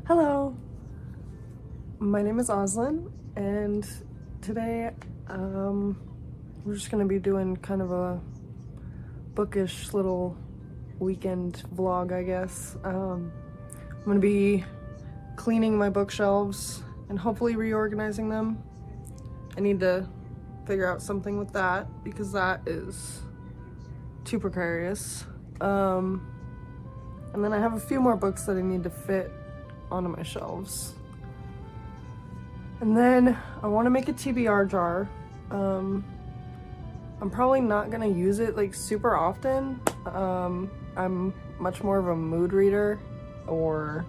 Hello, my name is Auslyn, and today we're just gonna be doing kind of a bookish little weekend vlog, I guess. I'm gonna be cleaning my bookshelves and hopefully reorganizing them. I need to figure out something with that because that is too precarious. And then I have a few more books that I need to fit onto my shelves. And then I want to make a TBR jar. I'm probably not gonna use it like super often. I'm much more of a mood reader, or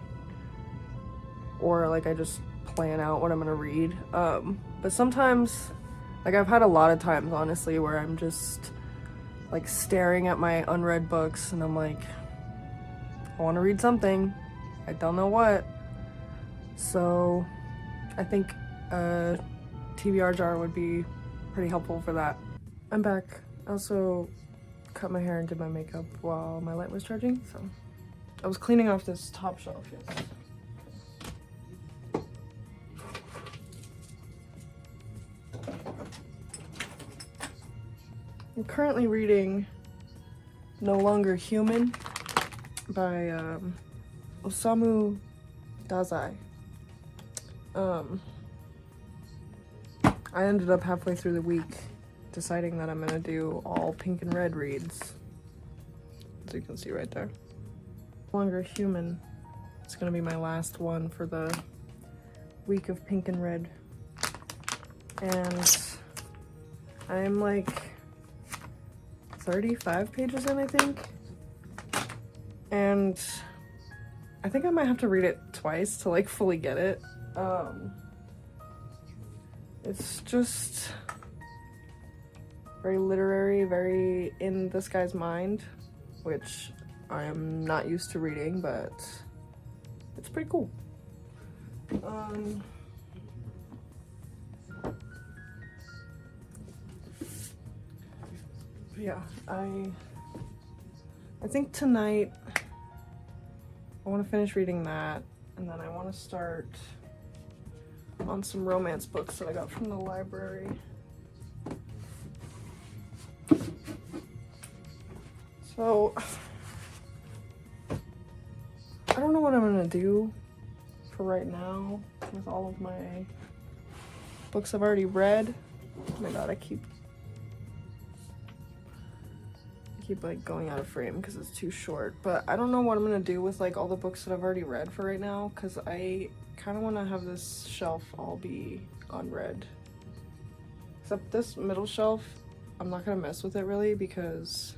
like I just plan out what I'm gonna read. But sometimes, like I've had a lot of times honestly where I'm just like staring at my unread books and I'm like, I want to read something, I don't know what. So I think a TBR jar would be pretty helpful for that. I'm back. I also cut my hair and did my makeup while my light was charging, so I was cleaning off this top shelf. Yes. I'm currently reading No Longer Human by Osamu Dazai. I ended up halfway through the week deciding that I'm gonna do all pink and red reads, as you can see right there. No Longer Human. It's gonna be my last one for the week of pink and red. And I'm like 35 pages in, I think. And I think I might have to read it twice to like fully get it. It's just very literary, very in this guy's mind, which I am not used to reading, but it's pretty cool. Yeah, I think tonight I want to finish reading that, and then I want to start on some romance books that I got from the library. So I don't know what I'm gonna do for right now with all of my books I've already read. Oh my god, I keep like going out of frame because it's too short, but I don't know what I'm gonna do with like all the books that I've already read for right now, because I kind of want to have this shelf all be unread, except this middle shelf I'm not gonna mess with it really, because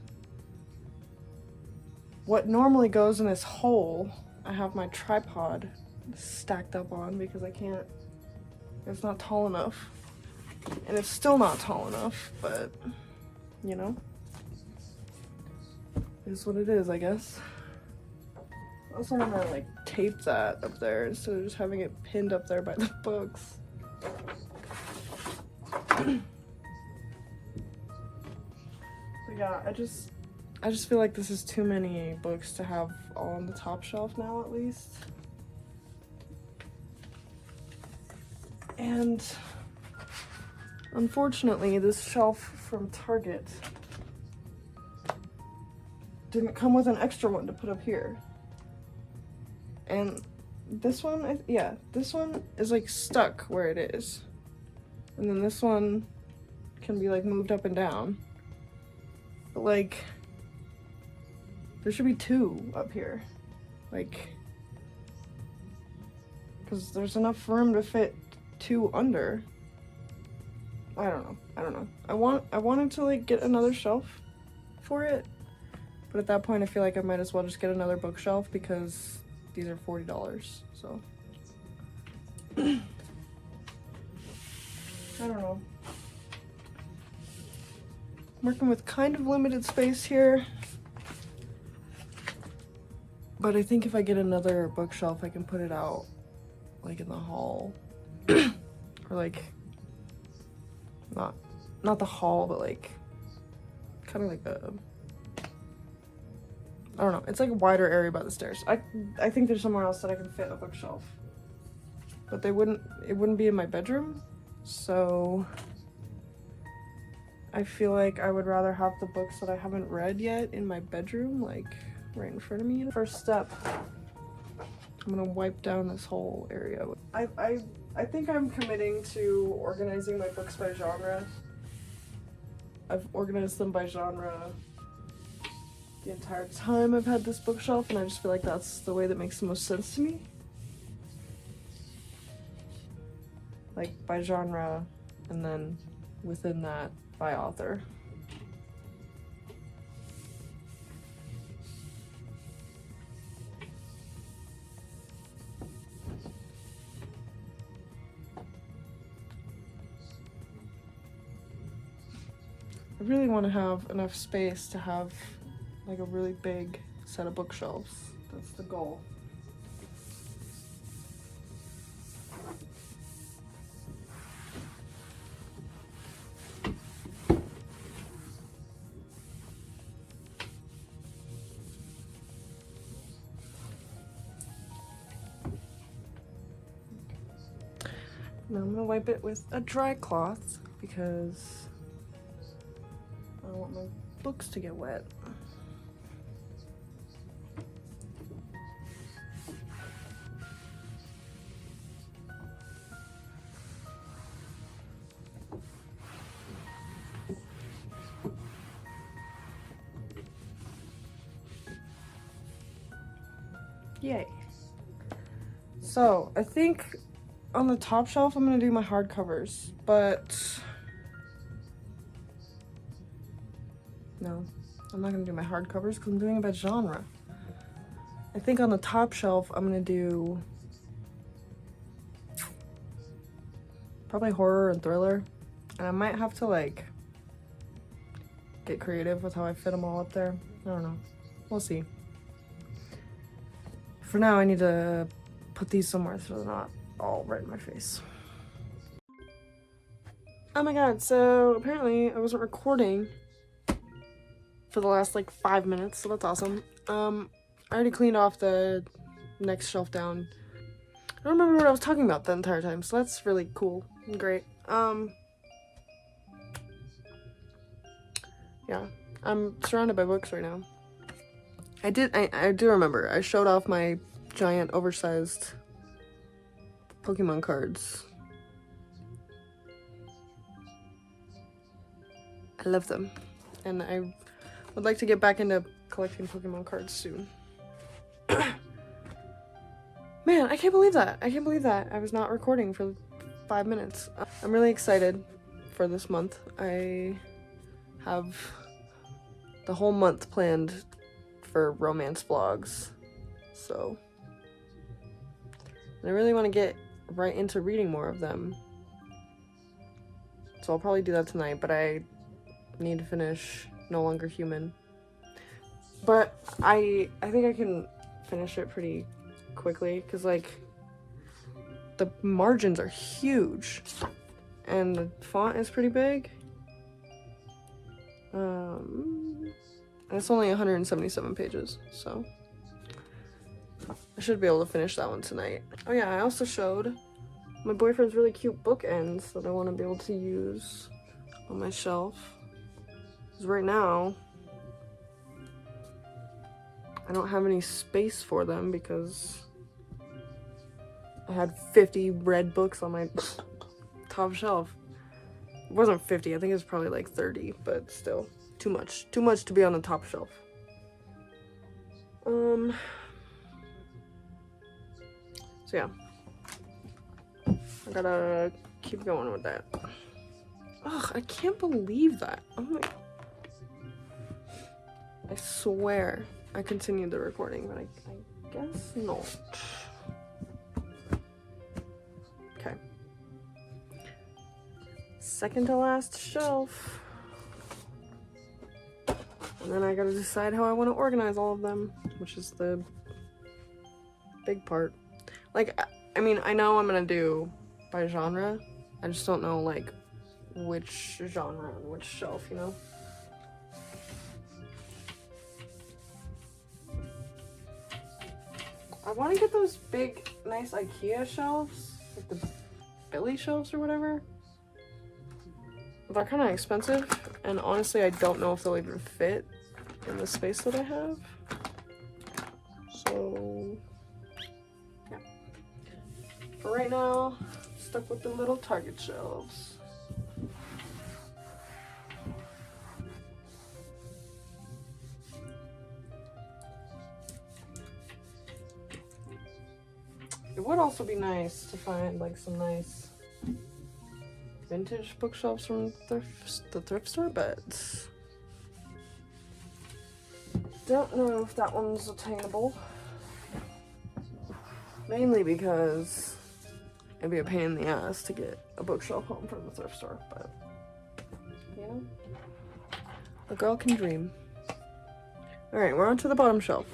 what normally goes in this hole I have my tripod stacked up on because I can't, it's not tall enough, and it's still not tall enough, but you know, is what it is, I guess. I also want to like tape that up there instead of just having it pinned up there by the books. But yeah, I just feel like this is too many books to have all on the top shelf now, at least. And unfortunately, this shelf from Target didn't come with an extra one to put up here. And this one, yeah, this one is like stuck where it is. And then this one can be like moved up and down. But like, there should be two up here. Like, because there's enough room to fit two under. I don't know. I wanted to like get another shelf for it. But at that point, I feel like I might as well just get another bookshelf because these are $40, so. I don't know. I'm working with kind of limited space here. But I think if I get another bookshelf, I can put it out like in the hall. Or like, not the hall, but like, kind of like I don't know. It's like a wider area by the stairs. I think there's somewhere else that I can fit a bookshelf. But it wouldn't be in my bedroom. So I feel like I would rather have the books that I haven't read yet in my bedroom, like right in front of me. First step, I'm gonna wipe down this whole area. I think I'm committing to organizing my books by genre. I've organized them by genre the entire time I've had this bookshelf, and I just feel like that's the way that makes the most sense to me. Like by genre, and then within that by author. I really want to have enough space to have like a really big set of bookshelves. That's the goal. Now I'm gonna wipe it with a dry cloth because I don't want my books to get wet. Yay. So I think on the top shelf I'm gonna do my hardcovers, but no, I'm not gonna do my hardcovers because I'm doing it by genre. I think on the top shelf I'm gonna do probably horror and thriller, and I might have to like get creative with how I fit them all up there. I don't know, we'll see. For now I need to put these somewhere so they're not all right in my face. Oh my god, so apparently I wasn't recording for the last like 5 minutes, so that's awesome. I already cleaned off the next shelf down. I don't remember what I was talking about the entire time, so that's really cool and great. Yeah, I'm surrounded by books right now. I do remember, I showed off my giant oversized Pokemon cards. I love them, and I would like to get back into collecting Pokemon cards soon. Man, I can't believe that. I can't believe that I was not recording for 5 minutes. I'm really excited for this month. I have the whole month planned for romance vlogs, so I really want to get right into reading more of them. So I'll probably do that tonight, but I need to finish No Longer Human. But I think I can finish it pretty quickly because like the margins are huge and the font is pretty big. And it's only 177 pages, so I should be able to finish that one tonight. Oh yeah, I also showed my boyfriend's really cute bookends that I want to be able to use on my shelf. Because right now, I don't have any space for them because I had 50 red books on my top shelf. It wasn't 50, I think it was probably like 30, but still, too much. Too much to be on the top shelf. So yeah, I gotta keep going with that. Ugh, I can't believe that. Oh my, I swear I continued the recording, but I guess not. Okay. Second to last shelf. And then I gotta decide how I want to organize all of them, which is the big part. Like, I mean, I know I'm gonna do by genre. I just don't know, like, which genre and which shelf, you know? I want to get those big, nice IKEA shelves, like the Billy shelves or whatever. They're kind of expensive, and honestly, I don't know if they'll even fit in the space that I have. So, yeah. For right now, stuck with the little Target shelves. It would also be nice to find like some nice vintage bookshelves from the thrift store, but don't know if that one's attainable. Mainly because it'd be a pain in the ass to get a bookshelf home from the thrift store, but you know, a girl can dream. Alright, we're on to the bottom shelf.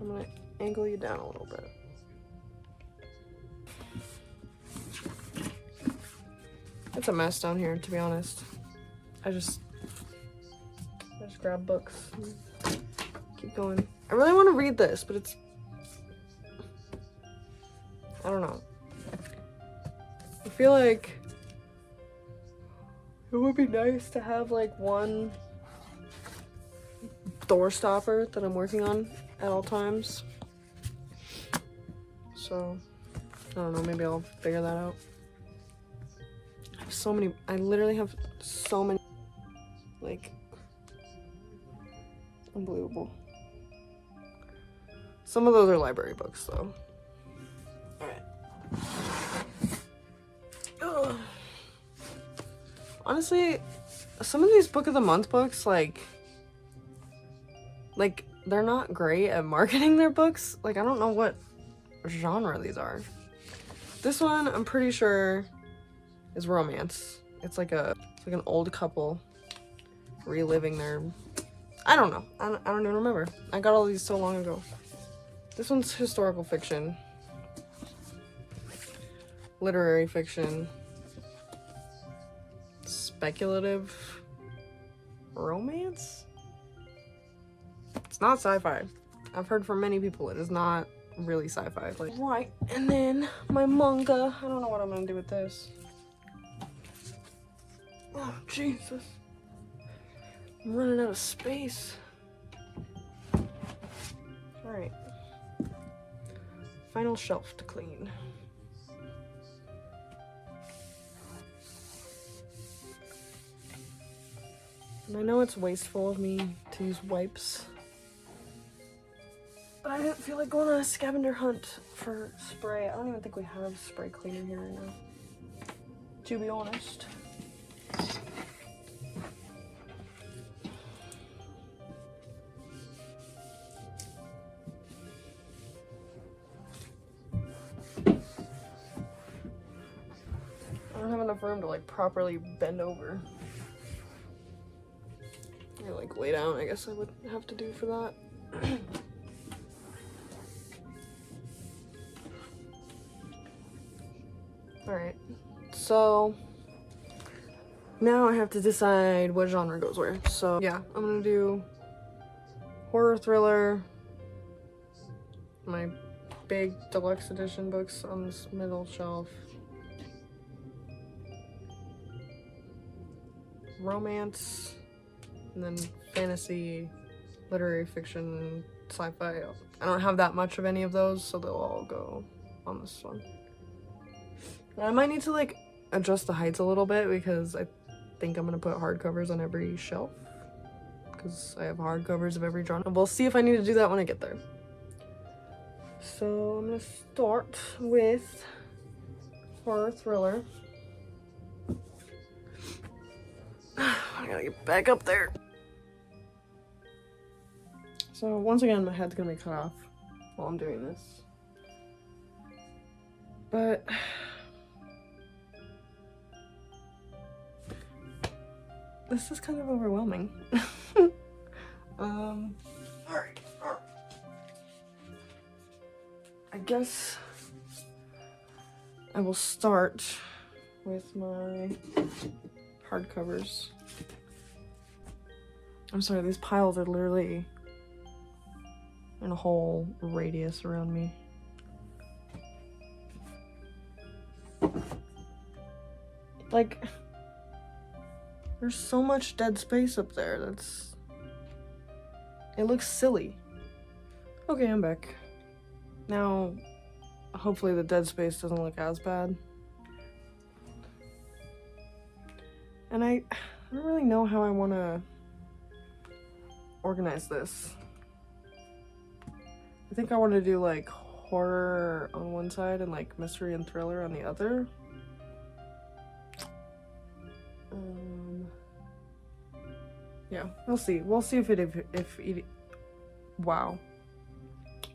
I'm gonna angle you down a little bit. It's a mess down here, to be honest. I just grab books and keep going. I really want to read this, but it's, I don't know. I feel like it would be nice to have like one door stopper that I'm working on at all times. So, I don't know, maybe I'll figure that out. I have so many, I literally have so many, like, unbelievable. Some of those are library books though. Alright. Honestly, some of these book of the month books, like they're not great at marketing their books. Like, I don't know what genre these are. This one, I'm pretty sure, is romance. It's like an old couple reliving their, I don't know. I don't even remember. I got all these so long ago. This one's historical fiction. Literary fiction. Speculative romance? It's not sci-fi. I've heard from many people it is not really sci-fi. Like, right, and then my manga. I don't know what I'm gonna do with this. Oh, Jesus. I'm running out of space. Alright. Final shelf to clean. And I know it's wasteful of me to use wipes, but I didn't feel like going on a scavenger hunt for spray. I don't even think we have spray cleaner here right now, to be honest. I don't have enough room to like properly bend over. Or like lay down, I guess I would have to do for that. Alright, so now I have to decide what genre goes where. So yeah, I'm gonna do horror thriller, my big deluxe edition books on this middle shelf, romance, and then fantasy, literary fiction, sci-fi. I don't have that much of any of those, so they'll all go on this one. I might need to like adjust the heights a little bit because I think I'm gonna put hardcovers on every shelf because I have hardcovers of every genre. And we'll see if I need to do that when I get there. So I'm gonna start with horror thriller. I gotta get back up there. So once again, my head's gonna be cut off while I'm doing this. But this is kind of overwhelming. Alright. I guess I will start with my hardcovers. I'm sorry, these piles are literally, and a whole radius around me. Like, there's so much dead space up there. It looks silly. Okay, I'm back. Now, hopefully the dead space doesn't look as bad. And I don't really know how I want to organize this. I think I want to do like horror on one side and like mystery and thriller on the other. Yeah, we'll see. We'll see wow.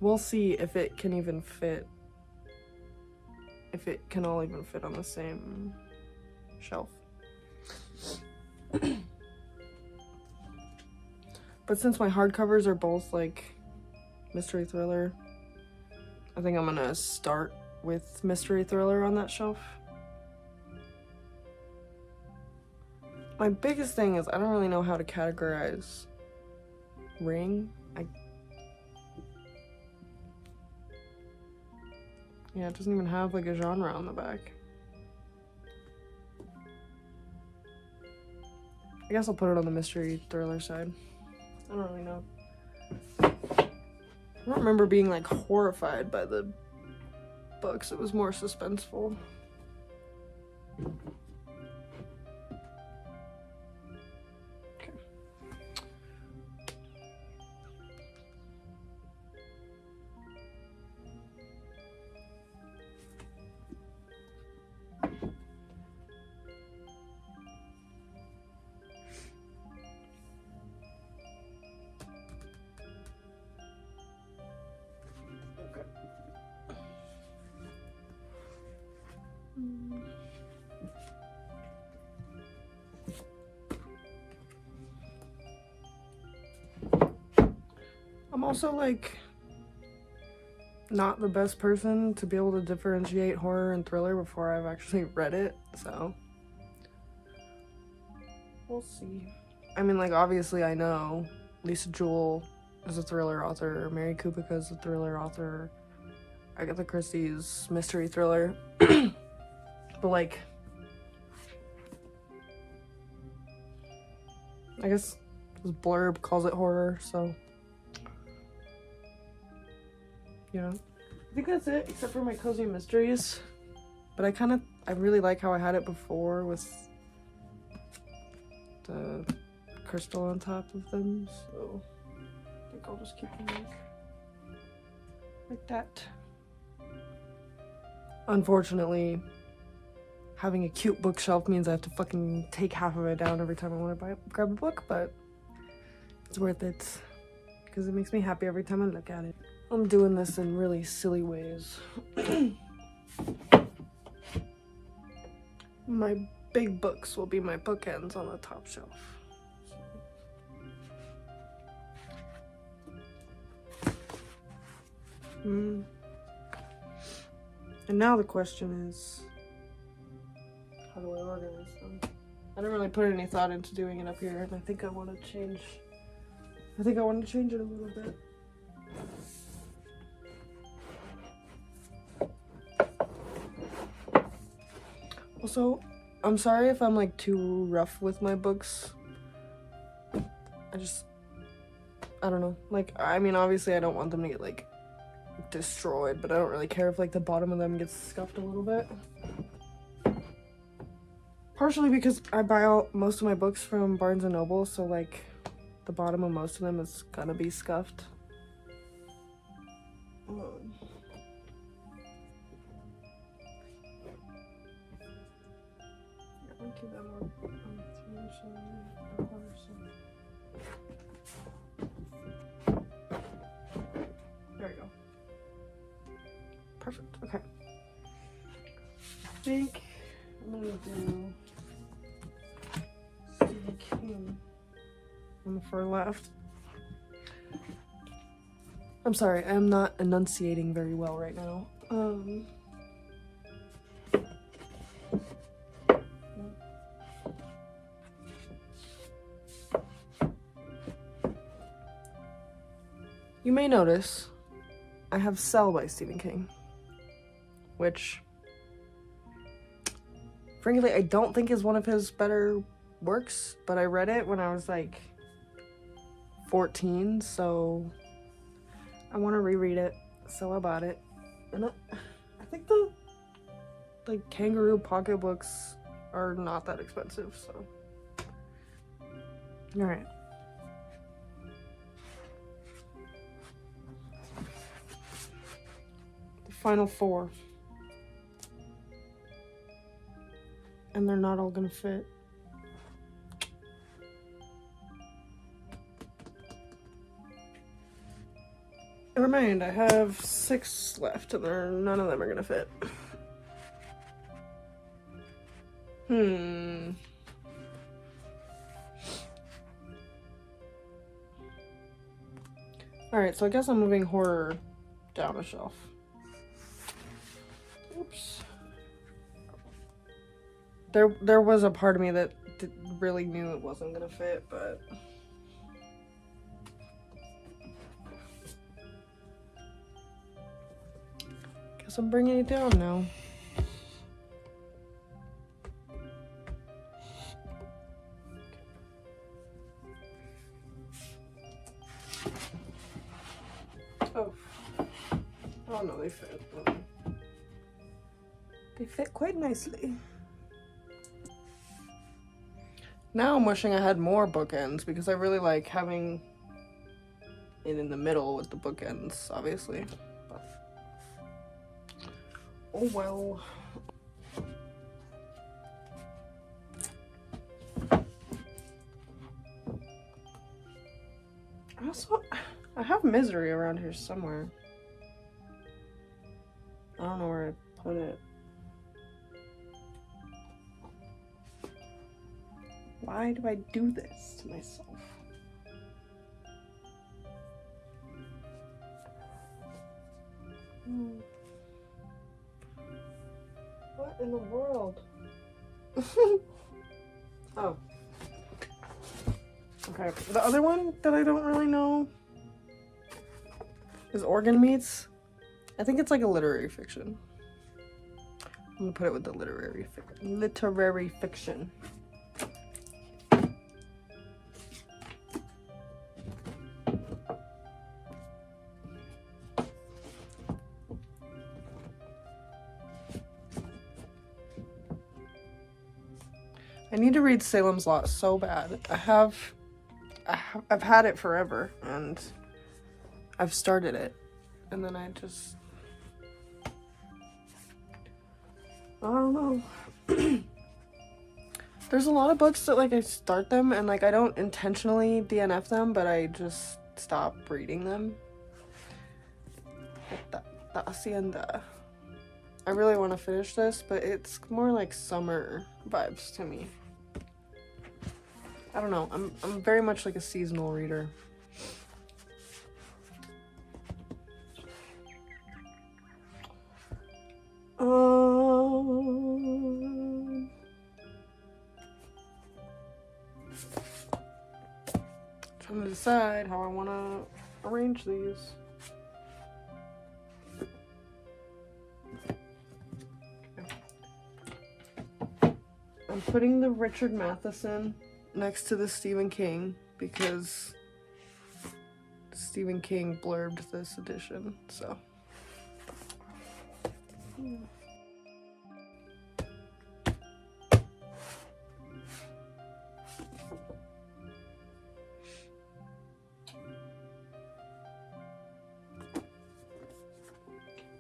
We'll see if it can even fit. If it can all even fit on the same shelf. But since my hardcovers are both like mystery thriller, I think I'm gonna start with mystery thriller on that shelf. My biggest thing is I don't really know how to categorize Ring. Yeah, it doesn't even have like a genre on the back. I guess I'll put it on the mystery thriller side. I don't really know. I don't remember being like horrified by the books. It was more suspenseful. Okay. I'm also like not the best person to be able to differentiate horror and thriller before I've actually read it, so we'll see. I mean, like, obviously I know Lisa Jewell is a thriller author, Mary Kubica is a thriller author, Agatha Christie's mystery thriller, but like, I guess this blurb calls it horror, so you know. I think that's it, except for my cozy mysteries. But I really like how I had it before with the crystal on top of them, so I think I'll just keep them like that. Unfortunately, having a cute bookshelf means I have to fucking take half of it down every time I want to grab a book, but it's worth it because it makes me happy every time I look at it. I'm doing this in really silly ways. My big books will be my bookends on the top shelf. And now the question is, how do I organize them? I didn't really put any thought into doing it up here, and I think I want to change it a little bit. Also, I'm sorry if I'm like too rough with my books. I don't know. Like, I mean, obviously I don't want them to get like destroyed, but I don't really care if like the bottom of them gets scuffed a little bit. Partially because I buy most of my books from Barnes & Noble, so like the bottom of most of them is gonna be scuffed. There we go. Perfect. Okay. I think I'm gonna do Stephen King on the far left. I'm sorry, I'm not enunciating very well right now. you may notice I have Cell by Stephen King, which, frankly, I don't think is one of his better works, but I read it when I was like 14, so I want to reread it, so I bought it. And I think the like kangaroo pocketbooks are not that expensive, so. All right. The final 4. And they're not all gonna fit. Never mind, I have 6 left and none of them are gonna fit. Alright, so I guess I'm moving horror down a shelf. Oops. There was a part of me that really knew it wasn't gonna fit, but guess I'm bringing it down now. Oh no, they fit. They fit quite nicely. Now I'm wishing I had more bookends because I really like having it in the middle with the bookends, obviously. But oh well. I have Misery around here somewhere. I don't know where I put it. Why do I do this to myself? What in the world? Oh. Okay, the other one that I don't really know is Organ Meats. I think it's like a literary fiction. I'm gonna put it with the literary fiction. I need to read Salem's Lot so bad. I've had it forever, and I've started it, and then I don't know. There's a lot of books that like I start them and like I don't intentionally DNF them, but I just stop reading them. Like the Hacienda. I really want to finish this, but it's more like summer vibes to me. I don't know. I'm very much like a seasonal reader. Trying to decide how I want to arrange these. I'm putting the Richard Matheson next to the Stephen King because Stephen King blurbed this edition, so.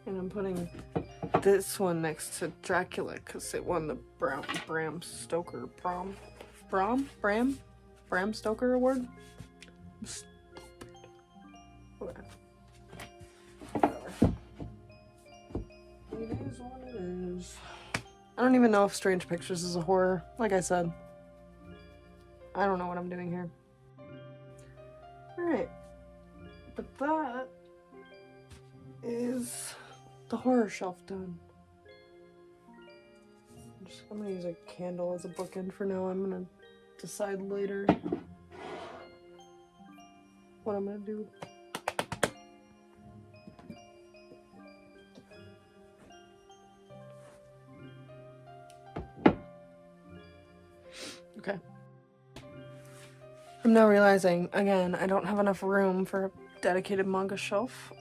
And I'm putting this one next to Dracula because it won the Bram Stoker Award. Whatever. It is what it is. I don't even know if Strange Pictures is a horror. Like I said, I don't know what I'm doing here. Alright. But that is the horror shelf done. I'm gonna use a candle as a bookend for now. I'm gonna decide later what I'm gonna do. Okay. I'm now realizing, again, I don't have enough room for a dedicated manga shelf.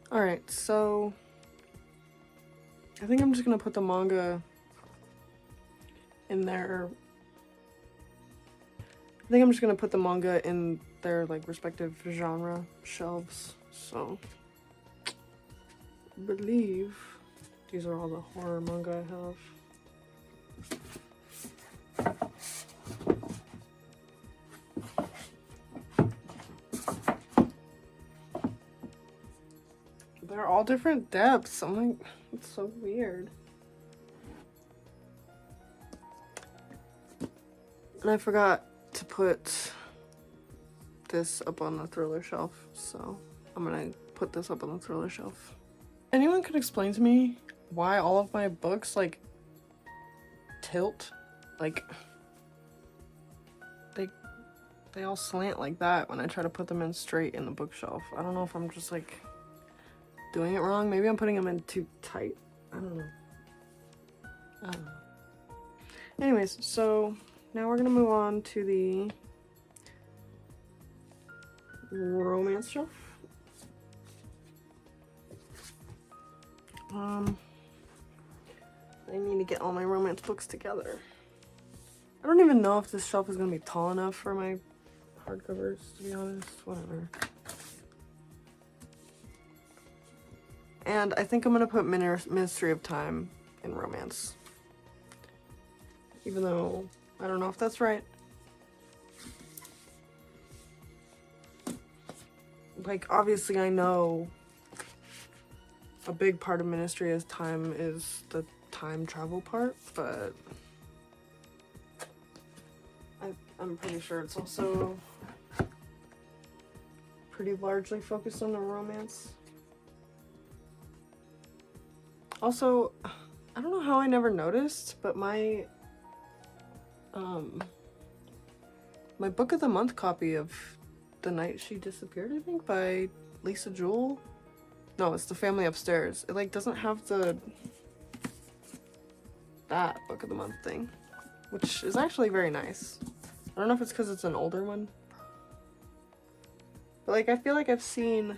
Alright, so I think I'm just gonna put the manga in their... I think I'm just gonna put the manga in their, like, respective genre shelves, so... I believe these are all the horror manga I have. They're all different depths. I'm like, it's so weird. And I forgot to put this up on the thriller shelf, so I'm gonna put this up on the thriller shelf. Anyone could explain to me why all of my books, like, tilt? Like, they all slant like that when I try to put them in straight in the bookshelf. I don't know if I'm just, like, doing it wrong. Maybe I'm putting them in too tight. I don't know. Anyways, so now we're gonna move on to the romance shelf. I need to get all my romance books together. I don't even know if this shelf is gonna be tall enough for my hardcovers, to be honest. Whatever. And I think I'm gonna put Ministry of Time in romance. Even though I don't know if that's right. Like, obviously I know a big part of Ministry of Time is the time travel part, but I'm pretty sure it's also pretty largely focused on the romance. Also, I don't know how I never noticed, but my my book of the month copy of The Night She Disappeared, I think, by Lisa Jewell. No, it's The Family Upstairs. It, like, doesn't have that book of the month thing, which is actually very nice. I don't know if it's because it's an older one, but, like, I feel like I've seen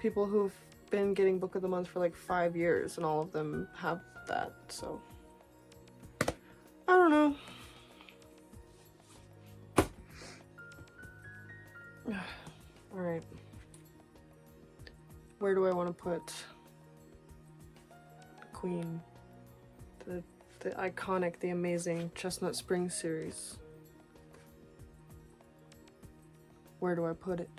people who've been getting book of the month for like 5 years and all of them have that, so I don't know. All right, where do I want to put the queen, the iconic, the amazing Chestnut Springs series? Where do I put it?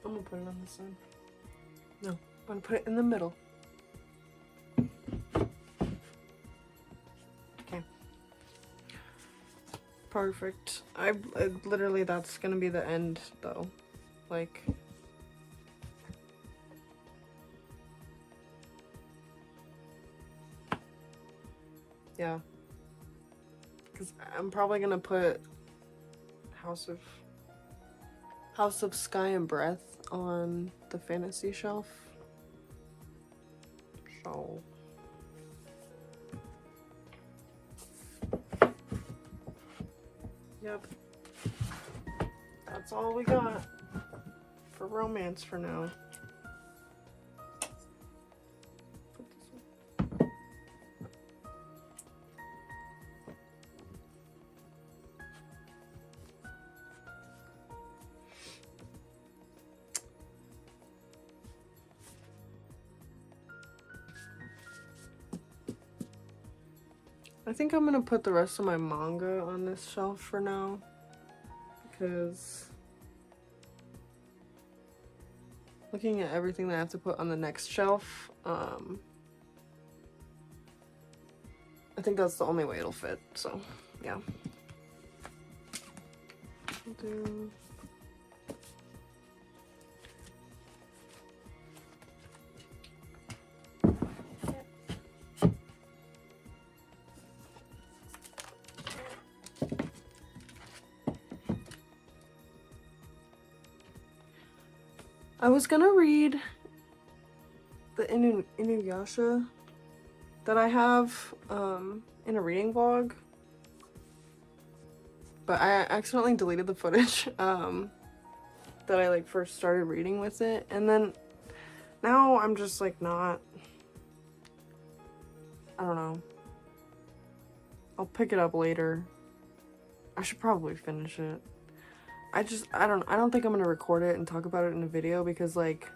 I'm gonna put it on this side. No, I'm gonna put it in the middle. Okay. Perfect. I literally, that's gonna be the end though. Like, yeah. Because I'm probably gonna put House of Sky and Breath on the fantasy shelf. So yep. That's all we got for romance for now. I think I'm gonna put the rest of my manga on this shelf for now, because looking at everything that I have to put on the next shelf, I think that's the only way it'll fit, so yeah. I'll do... I was gonna read the Inuyasha that I have in a reading vlog, but I accidentally deleted the footage that I like first started reading with it, and then now I'm just like not, I don't know. I'll pick it up later. I should probably finish it. I don't think I'm gonna record it and talk about it in a video because like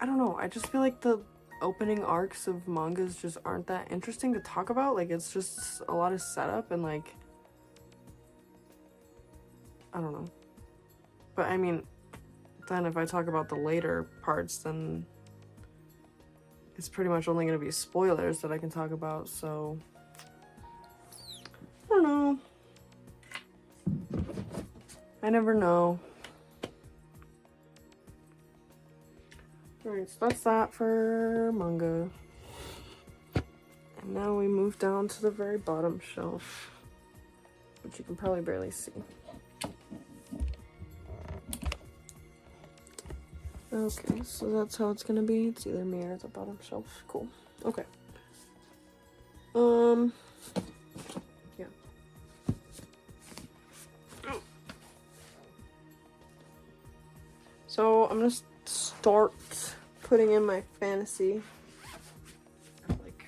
I don't know, I just feel like the opening arcs of mangas just aren't that interesting to talk about. Like it's just a lot of setup and like I don't know. But I mean, then if I talk about the later parts, then it's pretty much only going to be spoilers that I can talk about, so I don't know. I never know. Alright, so that's that for manga. And now we move down to the very bottom shelf, which you can probably barely see. Okay, so that's how it's gonna be. It's either me or the bottom shelf. Cool. Okay. Yeah. So I'm gonna start putting in my fantasy. Like,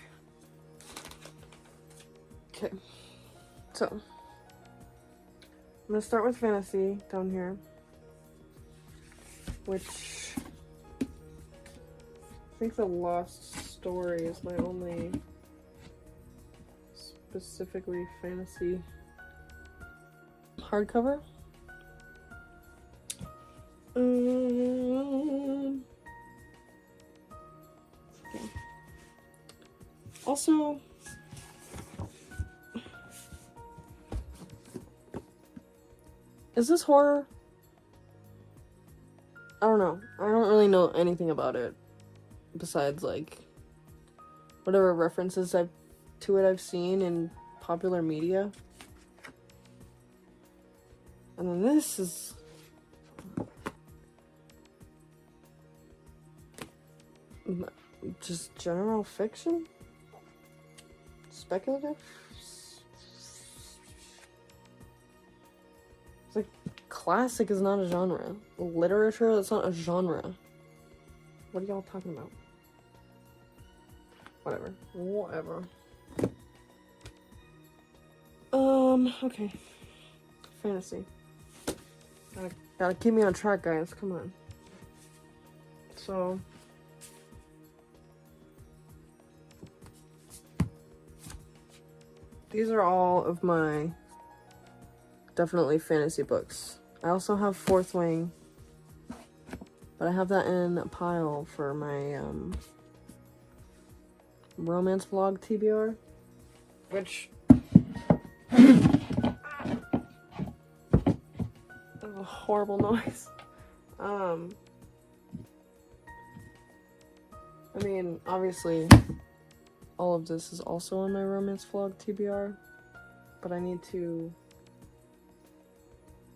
okay. So I'm gonna start with fantasy down here, which I think the Lost Story is my only specifically fantasy hardcover. Okay. Also, is this horror? I don't know. I don't really know anything about it besides like whatever references to it I've seen in popular media. And then this is just general fiction? Speculative? It's like classic is not a genre. Literature, that's not a genre. What are y'all talking about? Whatever. Okay. Fantasy. Gotta keep me on track, guys. Come on. So these are all of my definitely fantasy books. I also have Fourth Wing, but I have that in a pile for my romance vlog TBR, which that was a horrible noise. I mean, obviously all of this is also on my romance vlog TBR, but I need to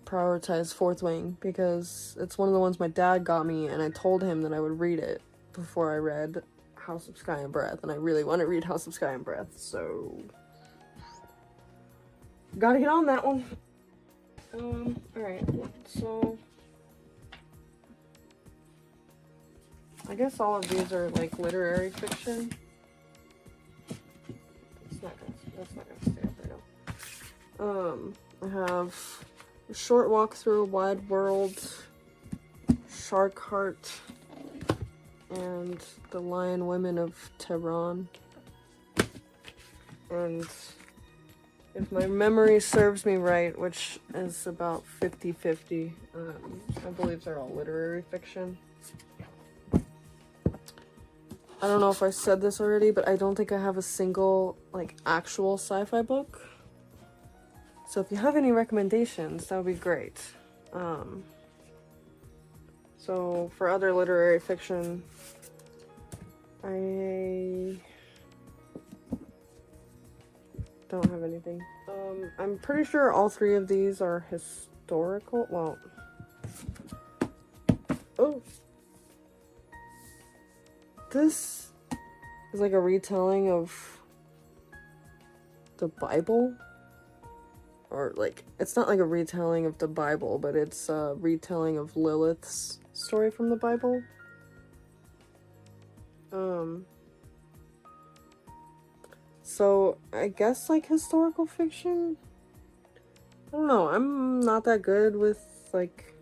prioritize Fourth Wing because it's one of the ones my dad got me, and I told him that I would read it before I read House of Sky and Breath, and I really want to read House of Sky and Breath, so gotta get on that one. Alright, so I guess all of these are like literary fiction. That's not gonna stay up right now. I have A Short Walk Through a Wide World, Shark Heart, and The Lion Women of Tehran. And if my memory serves me right, which is about 50-50, I believe they're all literary fiction. I don't know if I said this already, but I don't think I have a single, like, actual sci-fi book. So if you have any recommendations, that would be great. So for other literary fiction, I don't have anything. I'm pretty sure all three of these are historical, well, oh, this is like a retelling of the Bible, or like, it's not like a retelling of the Bible, but it's a retelling of Lilith's story from the Bible. So I guess like historical fiction. I don't know, I'm not that good with like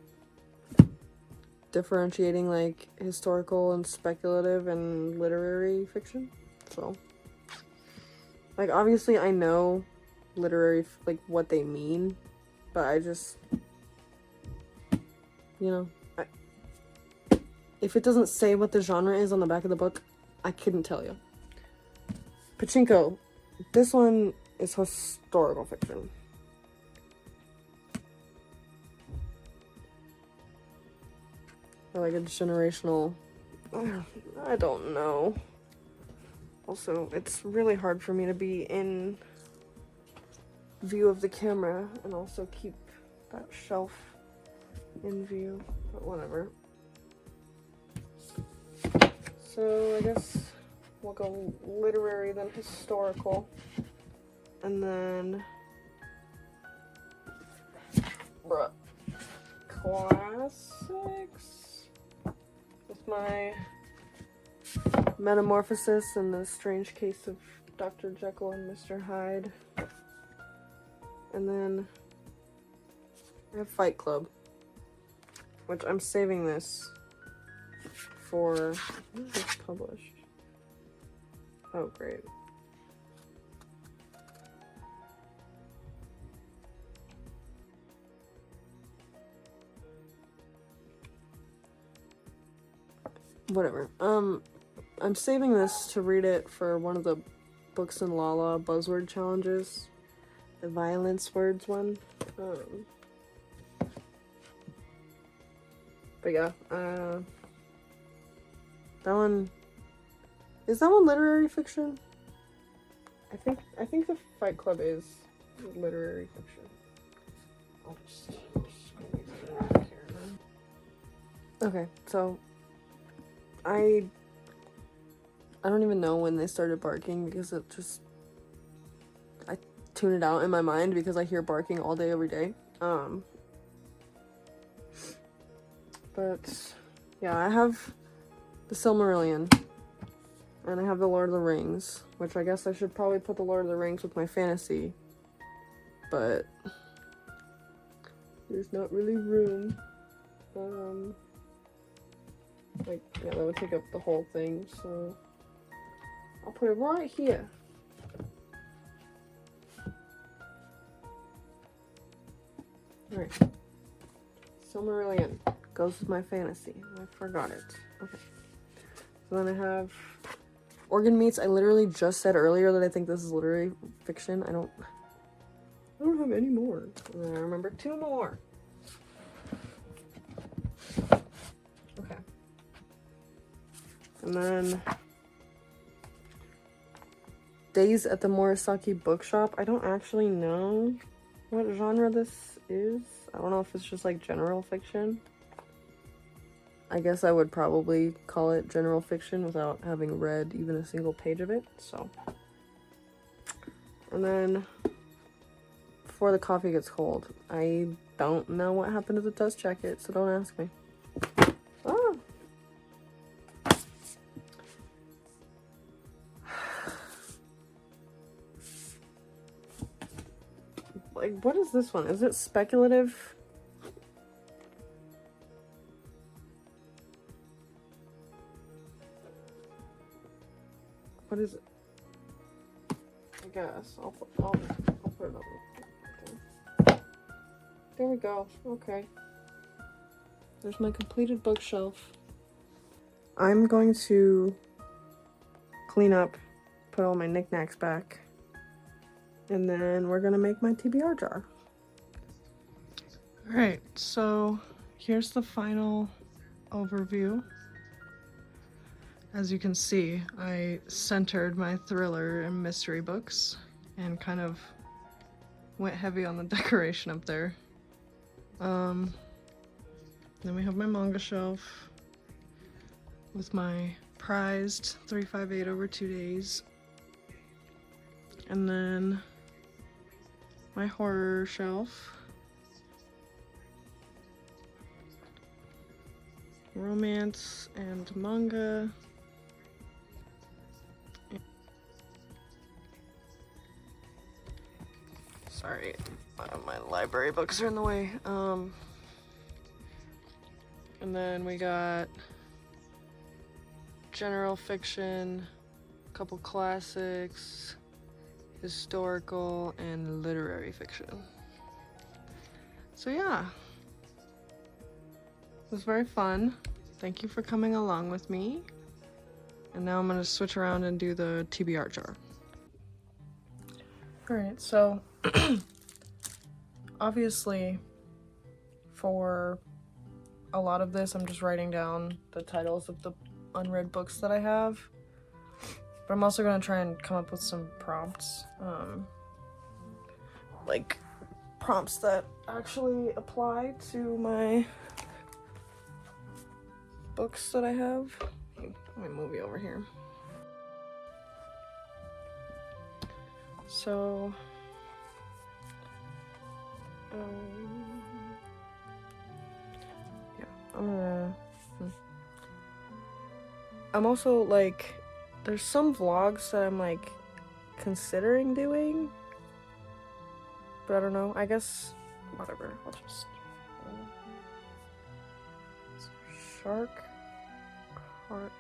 differentiating like historical and speculative and literary fiction. So like obviously I know literary like what they mean, but I just, you know, if it doesn't say what the genre is on the back of the book, I couldn't tell you. Pachinko. This one is historical fiction. Or like a generational, I don't know. Also, it's really hard for me to be in view of the camera and also keep that shelf in view, but whatever. So I guess we'll go literary, then historical, and then classics with my Metamorphosis and the Strange Case of Dr. Jekyll and Mr. Hyde, and then I have Fight Club, which I'm saving this for, when is this published? Oh, great. Whatever. I'm saving this to read it for one of the Books and Lala buzzword challenges. The violence words one. But yeah, that one, is that one literary fiction? I think the Fight Club is literary fiction. I'll just squeeze it out here. Okay, so I don't even know when they started barking because it just, I tune it out in my mind because I hear barking all day every day. But yeah, I have the Silmarillion and I have the Lord of the Rings, which I guess I should probably put the Lord of the Rings with my fantasy, but there's not really room. Like, yeah, that would take up the whole thing, so I'll put it right here. Alright. Silmarillion goes with my fantasy. I forgot it. Okay. So then I have Organ Meats. I literally just said earlier that I think this is literary fiction. I don't have any more. I remember 2 more. Okay. And then Days at the Morisaki Bookshop. I don't actually know what genre this is. I don't know if it's just like general fiction. I guess I would probably call it general fiction without having read even a single page of it, so. And then Before the Coffee Gets Cold. I don't know what happened to the dust jacket, so don't ask me. Oh. Like, what is this one? Is it speculative? What is it? I guess. I'll put it over. There we go. Okay. There's my completed bookshelf. I'm going to clean up, put all my knickknacks back, and then we're gonna make my TBR jar. Alright, so here's the final overview. As you can see, I centered my thriller and mystery books and kind of went heavy on the decoration up there. Then we have my manga shelf with my prized 358 over 2 days. And then my horror shelf. Romance and manga. Sorry, my library books are in the way. And then we got general fiction, a couple classics, historical, and literary fiction. So yeah, it was very fun. Thank you for coming along with me. And now I'm gonna switch around and do the TBR jar. Alright, so obviously for a lot of this I'm just writing down the titles of the unread books that I have, but I'm also gonna try and come up with some prompts, like prompts that actually apply to my books that I have. Let me move you over here. So yeah, I'm also like, there's some vlogs that I'm like considering doing, but I don't know, I guess whatever, I'll just shark heart.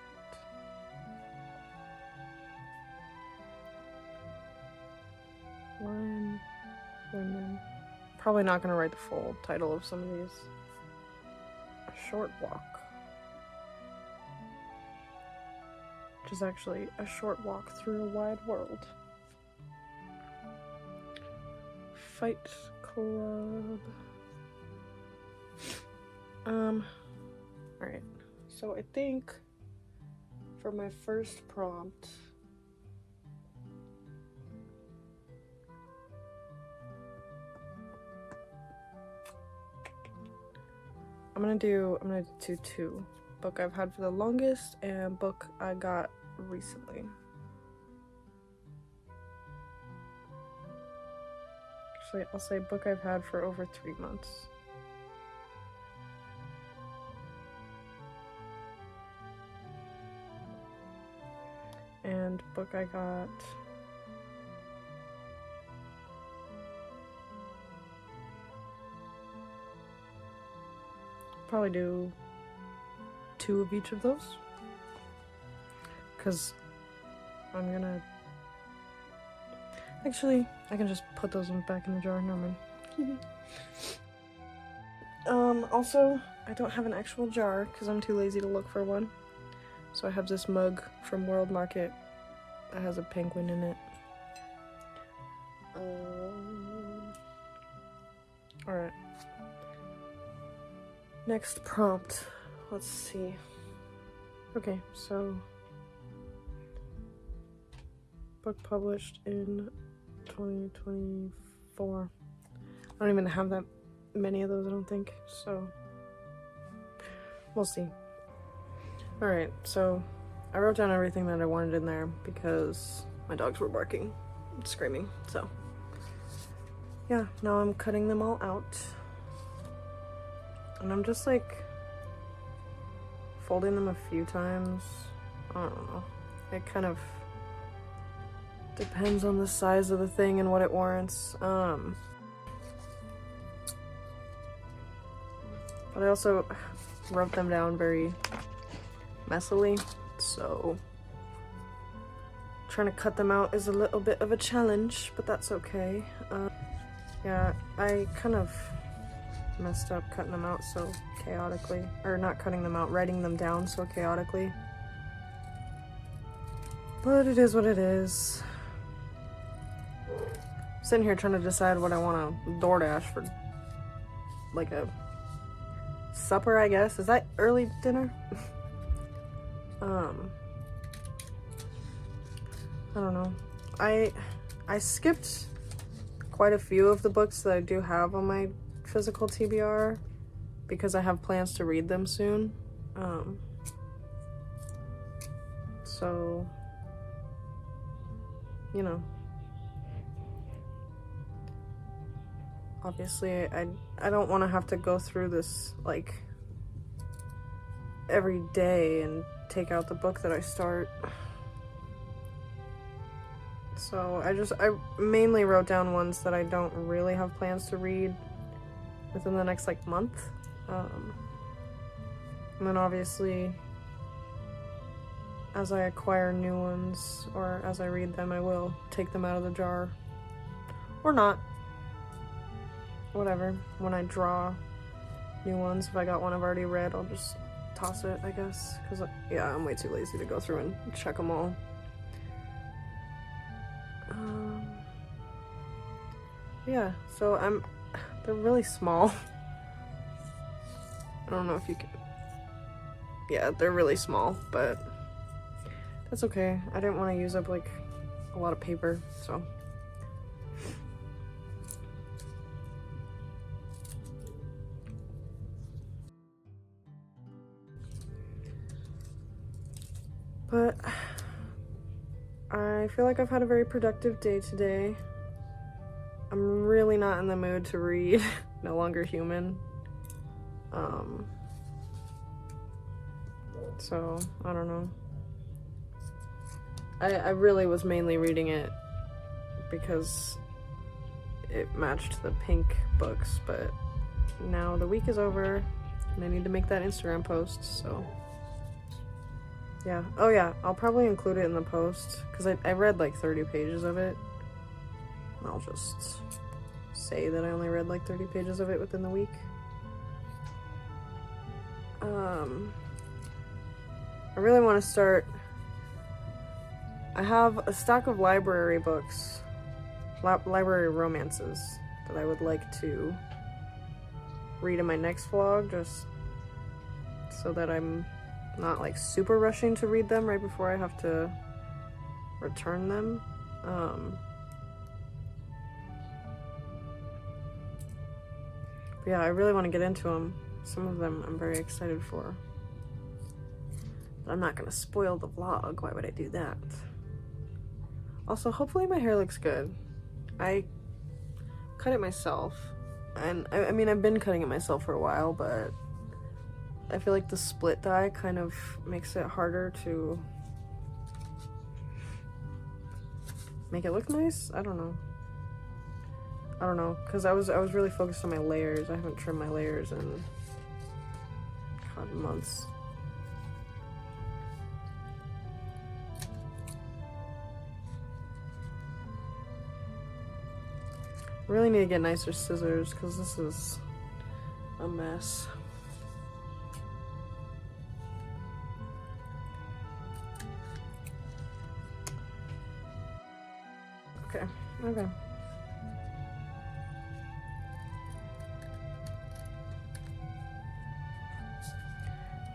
Lion, women. Probably not gonna write the full title of some of these. A short walk. Which is actually a short walk through a wide world. Fight Club. Alright. So I think for my first prompt, I'm gonna do two. Book I've had for the longest and book I got recently. Actually, I'll say book I've had for over 3 months. And book I got probably do 2 of each of those, because I'm gonna actually, I can just put those ones back in the jar. Never mind. Also, I don't have an actual jar because I'm too lazy to look for one, so I have this mug from World Market that has a penguin in it. Alright. Next prompt. Let's see. Okay, so book published in 2024. I don't even have that many of those, I don't think, so we'll see. Alright, so I wrote down everything that I wanted in there because my dogs were barking and screaming, so yeah, now I'm cutting them all out. And I'm just like folding them a few times. I don't know. It kind of depends on the size of the thing and what it warrants. But I also wrote them down very messily, so trying to cut them out is a little bit of a challenge, but that's okay. Yeah, I kind of messed up cutting them out so chaotically, or not cutting them out, writing them down so chaotically, but it is what it is. Sitting here trying to decide what I want to DoorDash for like a supper, I guess. Is that early dinner? I don't know. I skipped quite a few of the books that I do have on my physical TBR because I have plans to read them soon. So, you know, obviously I don't want to have to go through this like every day and take out the book that I start. So I mainly wrote down ones that I don't really have plans to read within the next like month. And then obviously as I acquire new ones or as I read them, I will take them out of the jar. Or not. Whatever. When I draw new ones, if I got one I've already read, I'll just toss it, I guess. Because, yeah, I'm way too lazy to go through and check them all. Yeah, so they're really small. I don't know if you can, yeah, they're really small, but that's okay. I didn't want to use up like a lot of paper, so. But I feel like I've had a very productive day today. I'm really not in the mood to read No Longer Human. So, I don't know. I really was mainly reading it because it matched the pink books, but now the week is over and I need to make that Instagram post, so yeah. Oh yeah, I'll probably include it in the post because I read like 30 pages of it. I'll just say that I only read like 30 pages of it within the week. I really want to start. I have a stack of library books, library romances that I would like to read in my next vlog, just so that I'm not like super rushing to read them right before I have to return them. But yeah, I really want to get into them. Some of them I'm very excited for. But I'm not gonna spoil the vlog. Why would I do that? Also, hopefully my hair looks good. I cut it myself. And I mean, I've been cutting it myself for a while, but I feel like the split dye kind of makes it harder to make it look nice. I don't know, because I was really focused on my layers. I haven't trimmed my layers in months. I really need to get nicer scissors because this is a mess. Okay.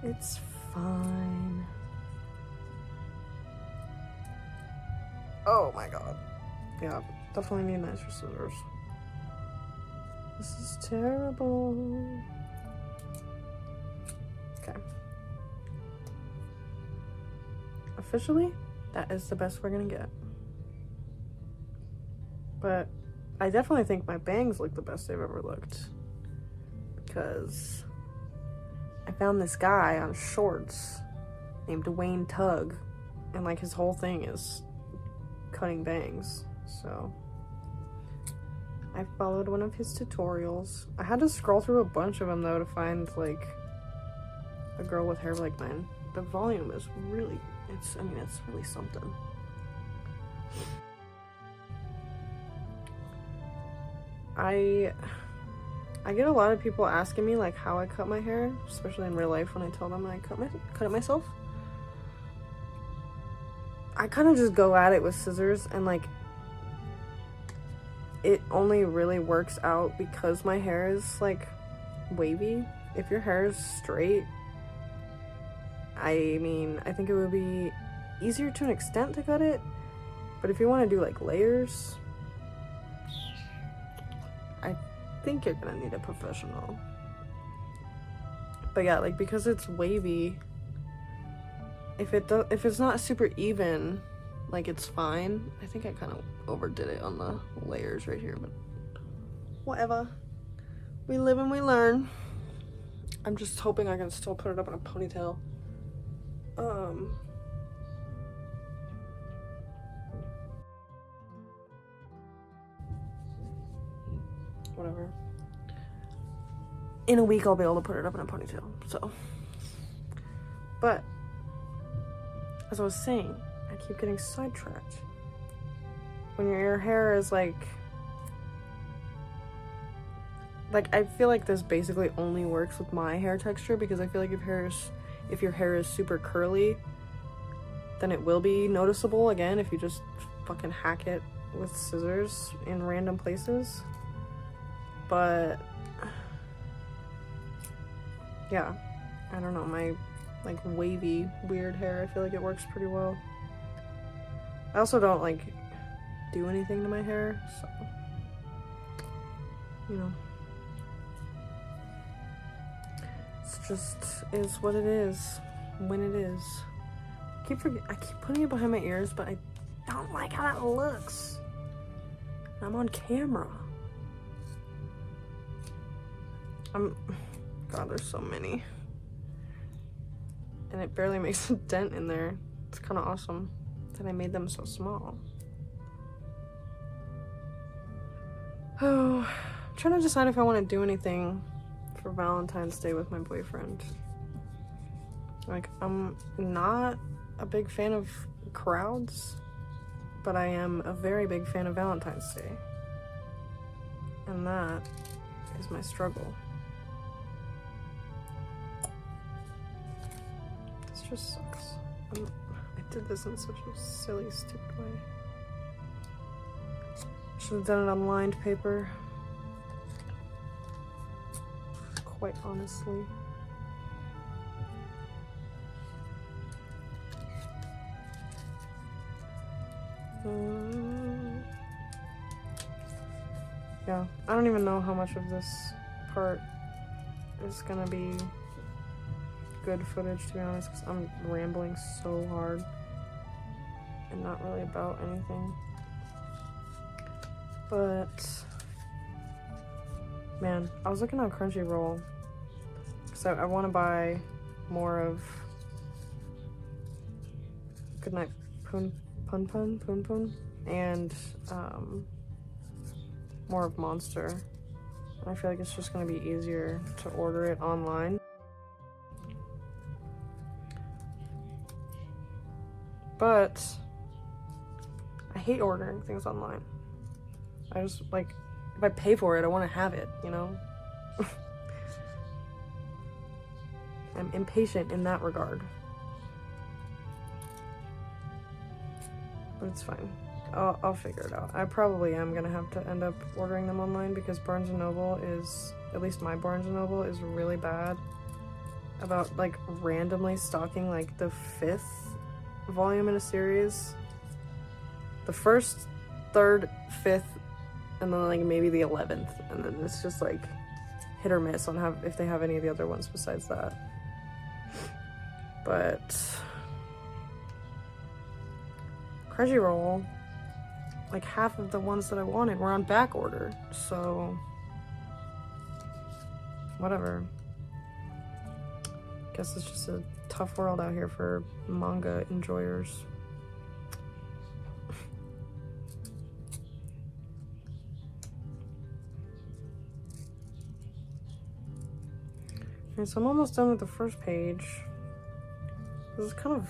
It's fine. Oh my god. Yeah, definitely need nicer scissors. This is terrible. Okay. Officially, that is the best we're gonna get. But I definitely think my bangs look the best they've ever looked. Because I found this guy on Shorts named Wayne Tugg, and like his whole thing is cutting bangs, so I followed one of his tutorials. I had to scroll through a bunch of them though to find like a girl with hair like mine. The volume is really, it's really something. I get a lot of people asking me like how I cut my hair, especially in real life when I tell them I cut it myself. I kind of just go at it with scissors, and like it only really works out because my hair is like wavy. If your hair is straight, I mean, I think it would be easier to an extent to cut it, but if you want to do like layers, think you're gonna need a professional. But yeah, like, because it's wavy, if it's not super even, like, it's fine. I think I kind of overdid it on the layers right here, but whatever. We live and we learn. I'm just hoping I can still put it up in a ponytail. Whatever. In a week, I'll be able to put it up in a ponytail, so. But, as I was saying, I keep getting sidetracked. When your hair is like, I feel like this basically only works with my hair texture, because I feel like if your hair is super curly, then it will be noticeable again if you just fucking hack it with scissors in random places. But yeah, I don't know, my like wavy weird hair, I feel like it works pretty well. I also don't like do anything to my hair, so you know, it's just is what it is when it is. I keep putting it behind my ears, but I don't like how that looks. I'm on camera. God, there's so many. And it barely makes a dent in there. It's kind of awesome that I made them so small. Oh, I'm trying to decide if I want to do anything for Valentine's Day with my boyfriend. Like, I'm not a big fan of crowds, but I am a very big fan of Valentine's Day. And that is my struggle. This just sucks. I did this in such a silly, stupid way. Should have done it on lined paper. Quite honestly. Yeah, I don't even know how much of this part is gonna be good footage, to be honest, because I'm rambling so hard and not really about anything. But man, I was looking on Crunchyroll because I want to buy more of Goodnight Poon and more of Monster. And I feel like it's just going to be easier to order it online. But I hate ordering things online. I just, like, if I pay for it, I want to have it, you know? I'm impatient in that regard. But it's fine. I'll figure it out. I probably am gonna have to end up ordering them online because Barnes & Noble is, at least my Barnes & Noble is really bad about, like, randomly stocking, like, the 5th volume in a series. The 1st, 3rd, 5th, and then, like, maybe the 11th. And then it's just, like, hit or miss on if they have any of the other ones besides that. But Crunchyroll, like, half of the ones that I wanted were on back order, so whatever. Guess it's just a tough world out here for manga enjoyers. Okay, so I'm almost done with the first page. This is kind of,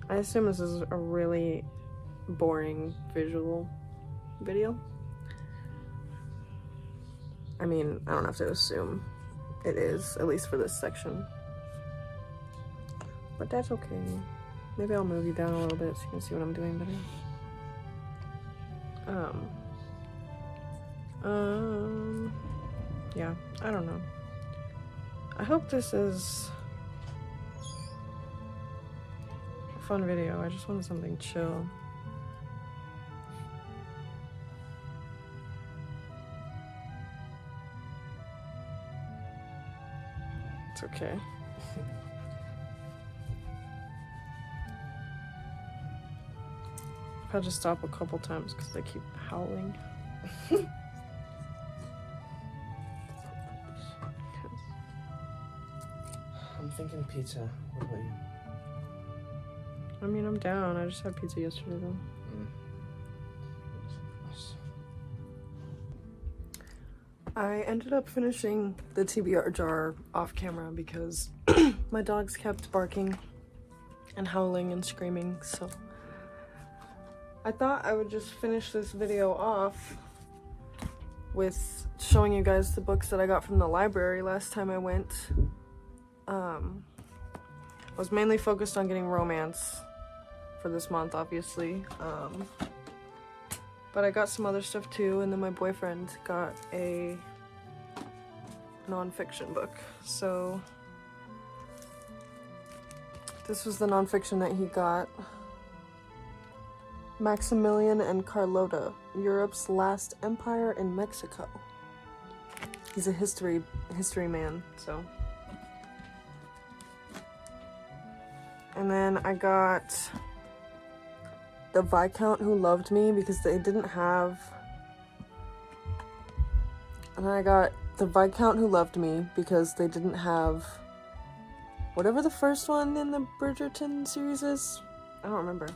I assume this is a really boring visual video. I mean, I don't have to assume it is, at least for this section. But that's okay. Maybe I'll move you down a little bit so you can see what I'm doing better. Yeah, I don't know. I hope this is a fun video. I just wanted something chill. It's okay. I've had to stop a couple times because they keep howling. I'm thinking pizza. What about you? I mean, I'm down. I just had pizza yesterday, though. I ended up finishing the TBR jar off camera because my dogs kept barking and howling and screaming, so I thought I would just finish this video off with showing you guys the books that I got from the library last time I went. I was mainly focused on getting romance for this month, obviously, but I got some other stuff too, and then my boyfriend got a nonfiction book. So this was the nonfiction that he got. Maximilian and Carlota, Europe's Last Empire in Mexico. He's a history man, so. And then I got The Viscount Who Loved Me because they didn't have. And then I got The Viscount Who Loved Me because they didn't have whatever the first one in the Bridgerton series is. I don't remember.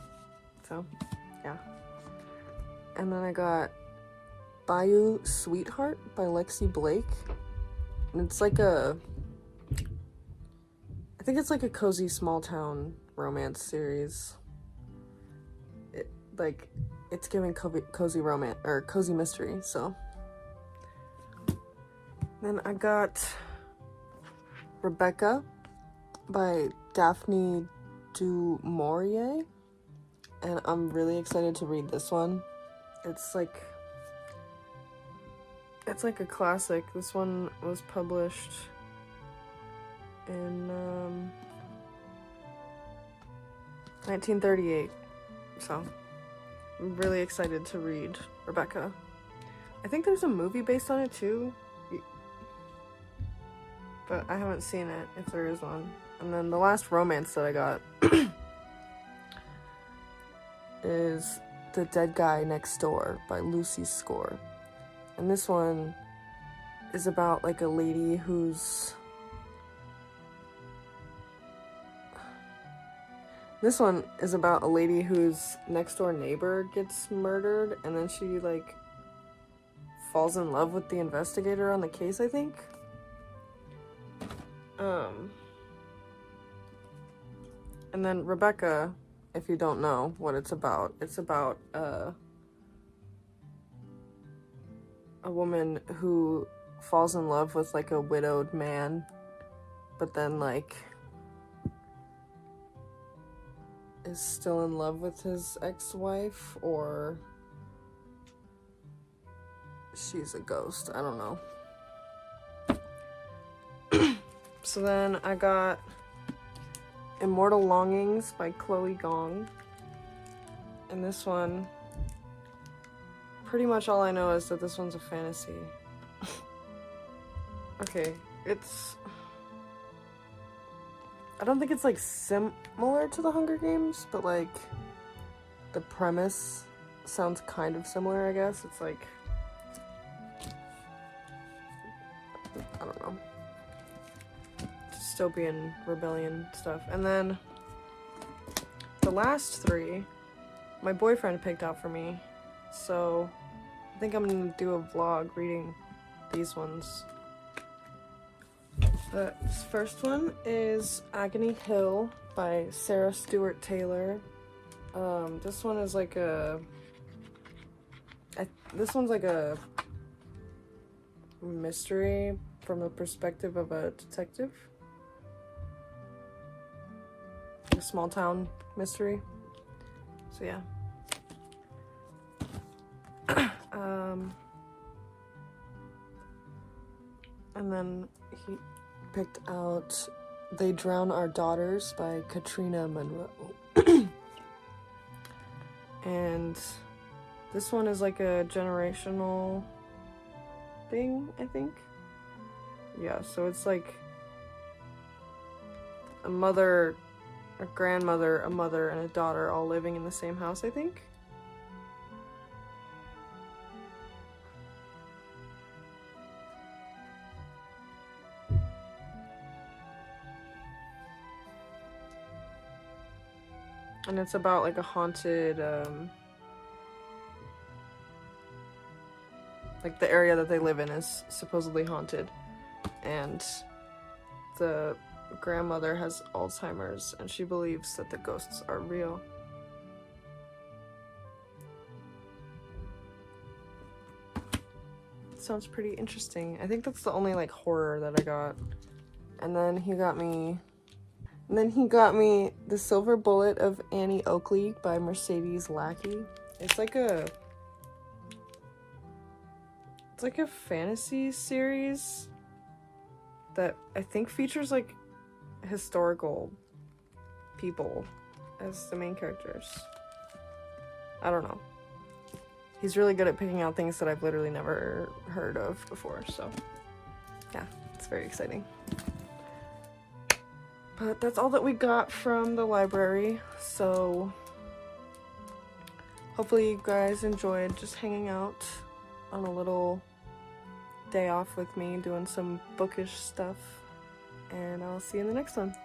So, yeah. And then I got Bayou Sweetheart by Lexi Blake. And it's like I think it's like a cozy small town romance series. It's giving cozy romance or cozy mystery, so. Then I got Rebecca by Daphne du Maurier, and I'm really excited to read this one. It's like a classic. This one was published in 1938, so I'm really excited to read Rebecca. I think there's a movie based on it too, but I haven't seen it, if there is one. And then the last romance that I got is The Dead Guy Next Door by Lucy Score. And this one is about like a lady who's... This one is about a lady whose next door neighbor gets murdered, and then she like falls in love with the investigator on the case, I think. And then Rebecca, if you don't know what it's about a woman who falls in love with like a widowed man, but then like is still in love with his ex-wife, or she's a ghost. I don't know. So then I got Immortal Longings by Chloe Gong. And this one, pretty much all I know is that this one's a fantasy. Okay, I don't think it's like similar to the Hunger Games, but like the premise sounds kind of similar, I guess. It's like, I don't know, dystopian rebellion stuff. And then the last three, my boyfriend picked out for me, so I think I'm gonna do a vlog reading these ones. This first one is Agony Hill by Sarah Stewart Taylor. This one is like this one's like a mystery from the perspective of a detective. A small town mystery. So yeah. And then he picked out They Drown Our Daughters by Katrina Monroe. And this one is like a generational thing, I think. Yeah, so it's like a mother, a grandmother, a mother, and a daughter all living in the same house, I think. And it's about like a haunted, like the area that they live in is supposedly haunted. And the grandmother has Alzheimer's and she believes that the ghosts are real. Sounds pretty interesting. I think that's the only like horror that I got. And then he got me The Silver Bullet of Annie Oakley by Mercedes Lackey. It's like a fantasy series that I think features like historical people as the main characters. I don't know. He's really good at picking out things that I've literally never heard of before, so yeah, it's very exciting. But that's all that we got from the library, so hopefully you guys enjoyed just hanging out on a little day off with me doing some bookish stuff, and I'll see you in the next one.